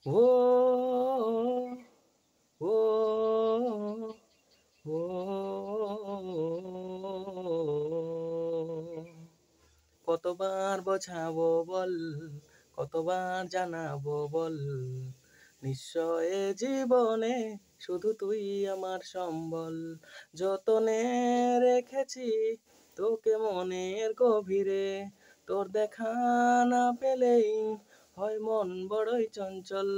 ও ও ও কতবার বোঝাবো বল, কতবার জানাবো বল, নিশ্চয় জীবনে শুধু তুই আমার সম্বল। যতনে রেখেছি তোকে মনের গভীরে, তোর দেখা না পেলেই হয় মন বড়ই চঞ্চল।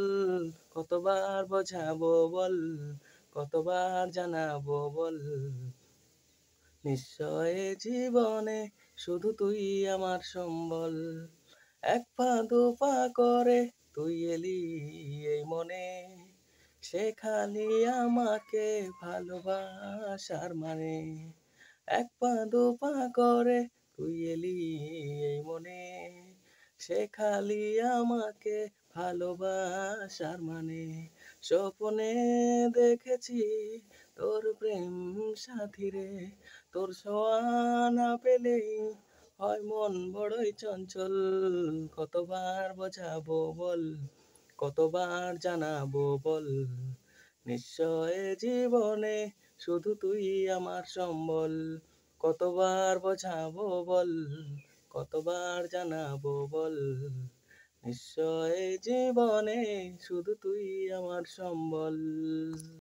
কতবার বোঝাবো বল, কতবার জানাবো বল, নিশ্চয় জীবনে শুধু তুই আমার সম্বল। এক পা দু পা করে তুই এলি এই মনে, শেখালি আমাকে ভালোবাসার মানে। এক পা দু পা করে তুই এলি এই মনে, শেখালি আমাকে ভালোবাসার মানে। স্বপ্নে দেখেছি তোর প্রেম সাথী রে, তোর ছোঁয়া না পেলেই হয় মন বড়ই চঞ্চল। কতবার বোঝাবো বল, কতবার জানাবো বল, নিশ্চয় জীবনে শুধু তুই আমার সম্বল। কতবার বোঝাবো বল, কতবার জানাবো বল, নিশ্চয় জীবনে শুধু তুই আমার সম্বল।